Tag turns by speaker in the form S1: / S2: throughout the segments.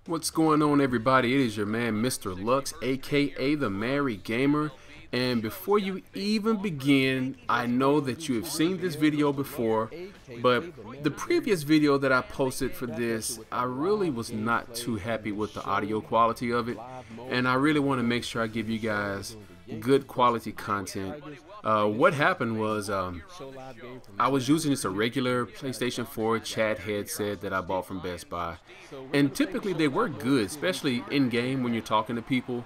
S1: What's going on, everybody? It is your man Mr. Lux, aka the Married Gamer. And before you even begin, I know that you have seen this video before, but the previous video that I posted for this, I really was not too happy with the audio quality of it, and I really want to make sure I give you guys good quality content. What happened was I was using just a regular PlayStation 4 chat headset that I bought from Best Buy, and typically they work good, especially in game when you're talking to people.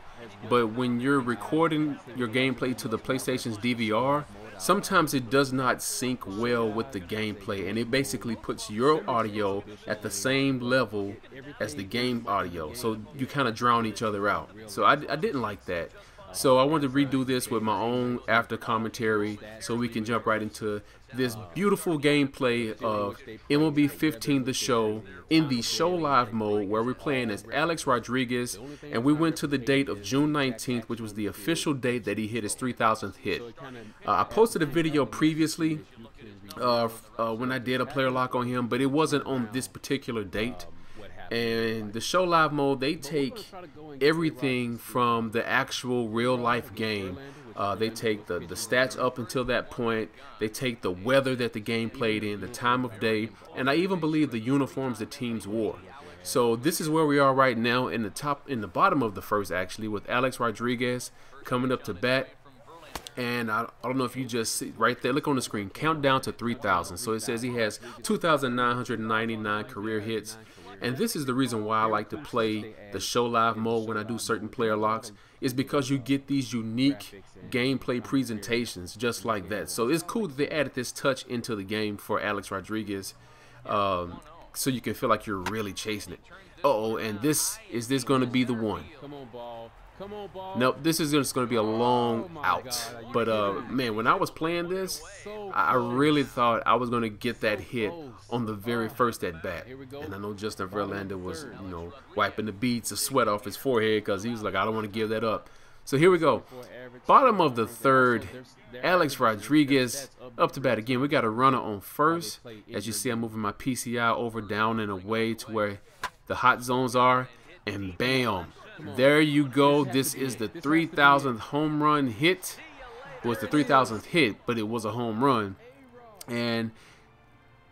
S1: But when you're recording your gameplay to the PlayStation's DVR, sometimes it does not sync well with the gameplay, and it basically puts your audio at the same level as the game audio, so you kind of drown each other out. So I didn't like that. So I wanted to redo this with my own after commentary so we can jump right into this beautiful gameplay of MLB 15 The Show in the show live mode, where we're playing as Alex Rodriguez, and we went to the date of June 19th, which was the official date that he hit his 3,000th hit. I posted a video previously when I did a player lock on him, but it wasn't on this particular date. And the show live mode, they take everything from the actual real life game. They take the stats up until that point. They take the weather that the game played in, the time of day, and I even believe the uniforms the teams wore. So this is where we are right now in the bottom of the first, actually, with Alex Rodriguez coming up to bat. And I don't know if you just see right there, look on the screen, countdown to 3,000. So it says he has 2,999 career hits. And this is the reason why I like to play the show live mode when I do certain player locks, is because you get these unique gameplay presentations just like that. So it's cool that they added this touch into the game for Alex Rodriguez, so you can feel like you're really chasing it. Uh-oh, and is this going to be the one? Nope, this is just going to be a long out. But man, when I was playing this, I really thought I was going to get that hit on the very first at bat. And I know Justin Verlander was, wiping the beads of sweat off his forehead because he was like, I don't want to give that up. So here we go. Bottom of the third, Alex Rodriguez up to bat again. We got a runner on first. As you see, I'm moving my PCI over, down, and away to where the hot zones are. And bam. There you go. This is the 3,000th home run hit. It was the 3,000th hit, but it was a home run. And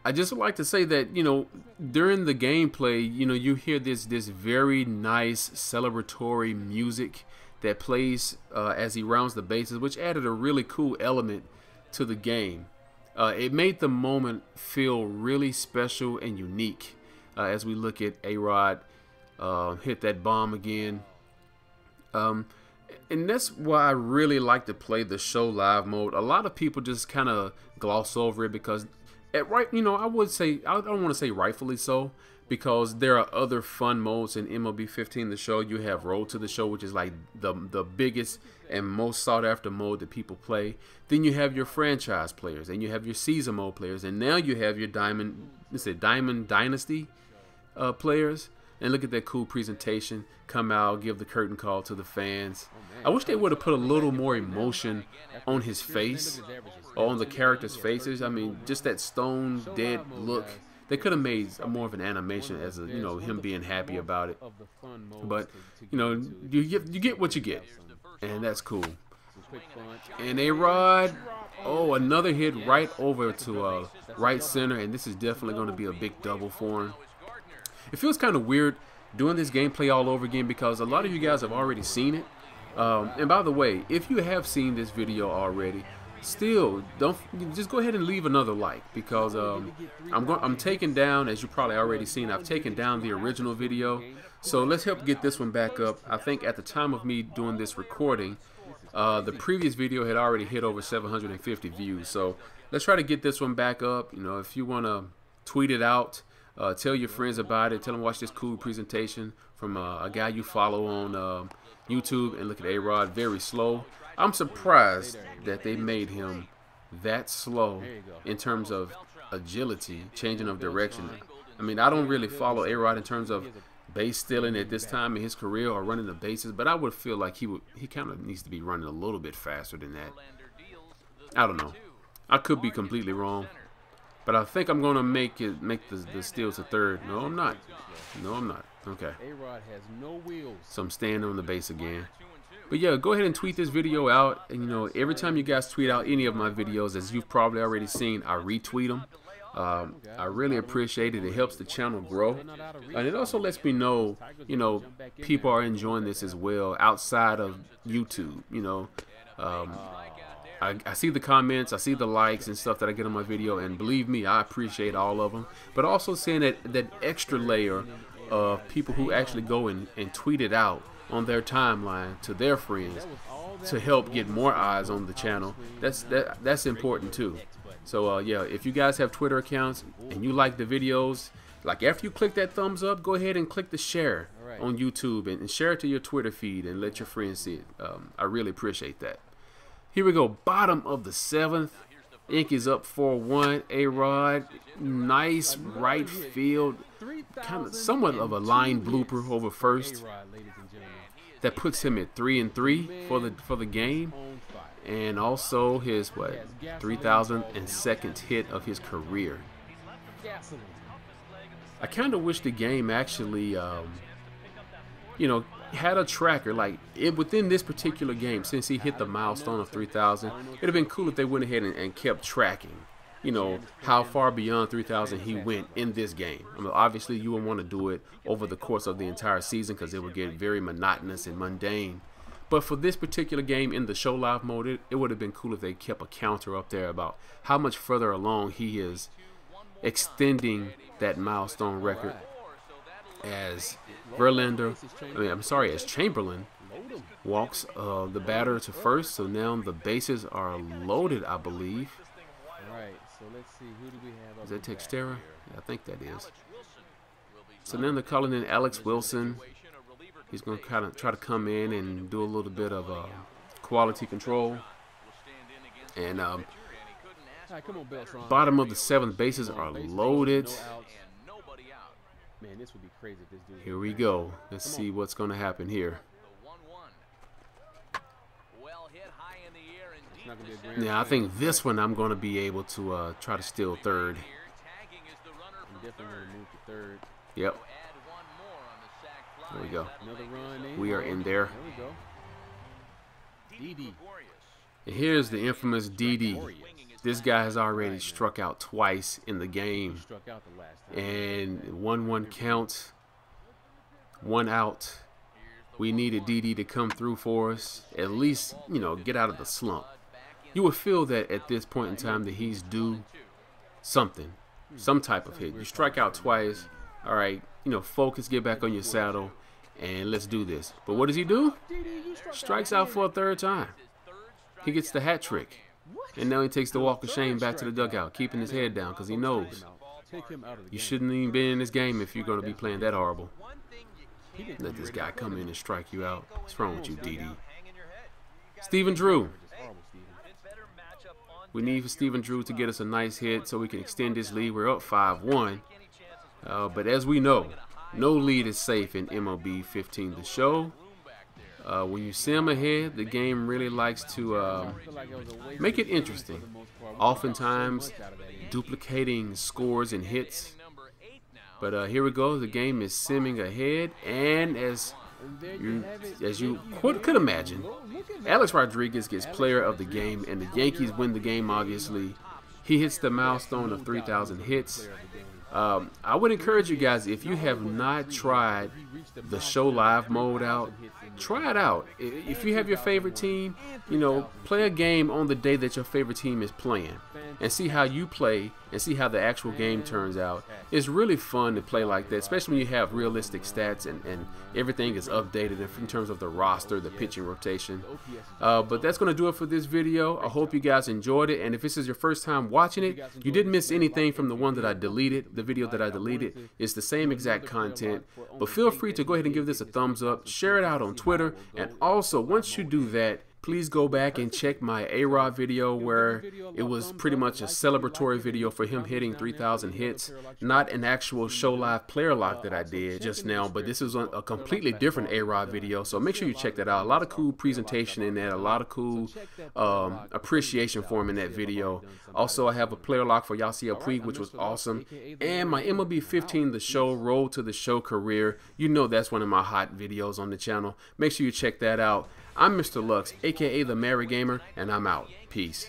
S1: I just would like to say that, during the gameplay, you hear this very nice celebratory music that plays as he rounds the bases, which added a really cool element to the game. It made the moment feel really special and unique as we look at A-Rod hit that bomb again. And that's why I really like to play the show live mode. A lot of people just kind of gloss over it because I would say, I don't want to say rightfully so, because there are other fun modes in MLB 15 The Show. You have Road to the Show, which is like the biggest and most sought after mode that people play. Then you have your franchise players, and you have your season mode players, and now you have your Diamond Dynasty players. And look at that cool presentation. Come out, give the curtain call to the fans. I wish they would have put a little more emotion on his face, or on the characters' faces. I mean, just that stone dead look. They could have made more of an animation as him being happy about it. But you get what you get, and that's cool. And A-Rod, another hit right over to right center, and this is definitely going to be a big double for him. It feels kind of weird doing this gameplay all over again because a lot of you guys have already seen it. And by the way, if you have seen this video already, still just go ahead and leave another like, because I'm taking down, as you probably already seen, I've taken down the original video. So let's help get this one back up. I think at the time of me doing this recording, the previous video had already hit over 750 views. So let's try to get this one back up. If you want to tweet it out, tell your friends about it. Tell them watch this cool presentation from a guy you follow on YouTube. And look at A-Rod, very slow. I'm surprised that they made him that slow in terms of agility, changing of direction. I mean, I don't really follow A-Rod in terms of base stealing at this time in his career or running the bases, but I would feel like he kind of needs to be running a little bit faster than that. I don't know. I could be completely wrong. But I think I'm going to make the steal to third. No, I'm not. No, I'm not. Okay. So I'm staying on the base again. But yeah, go ahead and tweet this video out. And, you know, every time you guys tweet out any of my videos, as you've probably already seen, I retweet them. I really appreciate it. It helps the channel grow. And it also lets me know, you know, people are enjoying this as well outside of YouTube. You know, I see the comments, I see the likes and stuff that I get on my video, and believe me, I appreciate all of them. But also seeing that extra layer of people who actually go and tweet it out on their timeline to their friends to help get more eyes on the channel. That's important too. So yeah, if you guys have Twitter accounts and you like the videos, like after you click that thumbs up, go ahead and click the share on YouTube and share it to your Twitter feed and let your friends see it. I really appreciate that. Here we go, bottom of the 7th. Yankees up 4-1. A-Rod, nice right field, kind of somewhat of a line blooper over first. That puts him at 3-3 for the game, and also his 3,002nd hit of his career. I kind of wish the game actually, you know, had a tracker like it within this particular game. Since he hit the milestone of 3,000, it'd have been cool if they went ahead and kept tracking, you know, how far beyond 3,000 he went in this game. I mean, obviously you would want to do it over the course of the entire season because it would get very monotonous and mundane. But for this particular game in the show live mode, it would have been cool if they kept a counter up there about how much further along he is extending that milestone record as as Chamberlain walks the batter to first. So now the bases are loaded, I believe.
S2: So let's see, who do we have?
S1: Is that Textera? Yeah, I think that is. So then they're calling in Alex Wilson. He's going to kind of try to come in and do a little bit of quality control. And bottom of the 7th, bases are loaded.
S2: Man, this would be crazy if this dude.
S1: Here we go. Let's see what's going to happen here. Yeah, I think this one I'm going to be able to try to steal third.
S2: I'm definitely going to move to third.
S1: Yep. There we go. We are in there.
S2: Didi.
S1: And here's the infamous Didi. This guy has already struck out twice in the game. And 1-1 count. 1 out. We needed Didi to come through for us. At least, you know, get out of the slump. You would feel that at this point in time that he's due something. Some type of hit. You strike out twice. All right, you know, focus, get back on your saddle, and let's do this. But what does he do? Strikes out for a 3rd time. He gets the hat trick. And now he takes the walk of shame back to the dugout, keeping his head down because he knows you shouldn't even be in this game if you're going to be playing that horrible. Let this guy come in and strike you out. What's wrong with you, Didi? Stephen Drew. We need for Stephen Drew to get us a nice hit so we can extend this lead. We're up 5-1. But as we know, no lead is safe in MLB 15 The Show. When you see them ahead, the game really likes to make it interesting. Oftentimes, duplicating scores and hits. But here we go. The game is simming ahead, and as you could imagine, Alex Rodriguez gets player of the game, and the Yankees win the game. Obviously, he hits the milestone of 3,000 hits. I would encourage you guys, if you have not tried the show live mode out, try it out. If you have your favorite team, you know, play a game on the day that your favorite team is playing and see how you play and see how the actual game turns out. It's really fun to play like that, especially when you have realistic stats and everything is updated in terms of the roster, the pitching rotation. But that's going to do it for this video. I hope you guys enjoyed it, and if this is your first time watching it, you didn't miss anything from the one that I deleted. The video that I deleted is the same exact content, but feel free to go ahead and give this a thumbs up, share it out on Twitter, and also once you do that, please go back and check my A-Rod video where it was pretty much a celebratory video for him hitting 3,000 hits, not an actual show live player lock that I did just now, but this is a completely different A-Rod video, so make sure you check that out. A lot of cool presentation in there, a lot of cool appreciation for him in that video. Also, I have a player lock for Yasiel Puig, which was awesome, and my MLB 15 The Show Road to the Show career. You know that's one of my hot videos on the channel. Make sure you check that out. I'm Mr. Lux, aka the Merry Gamer, and I'm out. Peace.